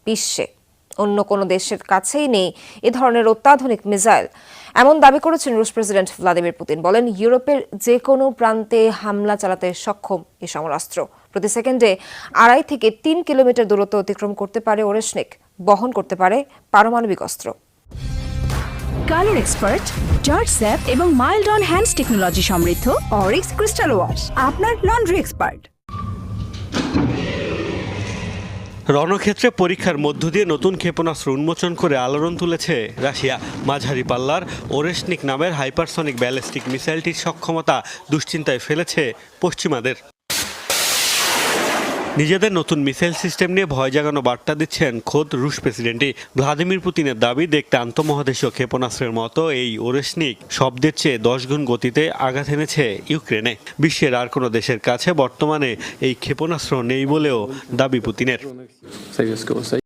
বিশ্বে অন্য কোনো দেশের কাছেই নেই এ ধরনের অত্যাধুনিক মিসাইল। এমন দাবি করেছেন রুশ প্রেসিডেন্ট ভ্লাদিমির পুতিন। বলেন, ইউরোপের যে কোনো প্রান্তে হামলা চালাতে সক্ষম এই সমরাস্ত্র। প্রতি সেকেন্ডে 2.5 থেকে 3 কিলোমিটার দূরত্ব অতিক্রম করতে পারে ওরেশনিক, বহন করতে পারে পারমাণবিক অস্ত্র। কালার এক্সপার্ট, জর্জ স্যাপ এবং মাইল্ড অন হ্যান্ডস টেকনোলজি সমৃদ্ধ অরিক্স ক্রিস্টাল ওয়াশ আপনার লন্ড্রি এক্সপার্ট। রণক্ষেত্রে পরীক্ষার মধ্য দিয়ে নতুন ক্ষেপণাস্ত্র উন্মোচন করে আলোড়ন তুলেছে রাশিয়া। মাঝারি পাল্লার ওরেশনিক নামের হাইপারসনিক ব্যালিস্টিক মিসাইলটির সক্ষমতা দুশ্চিন্তায় ফেলেছে পশ্চিমাদের। নিজেদের নতুন মিসাইল সিস্টেম নিয়ে ভয় জাগানো বার্তা দিচ্ছেন খোদ রুশ প্রেসিডেন্টই। ভ্লাদিমির পুতিনের দাবি, দেখতে আন্তঃমহাদেশীয় ক্ষেপণাস্ত্রের মতো এই ওরেশনিক শব্দের চেয়ে 10 গুণ গতিতে আঘাত এনেছে ইউক্রেনে। বিশ্বের আর কোনো দেশের কাছে বর্তমানে এই ক্ষেপণাস্ত্র নেই বলেও দাবি পুতিনের।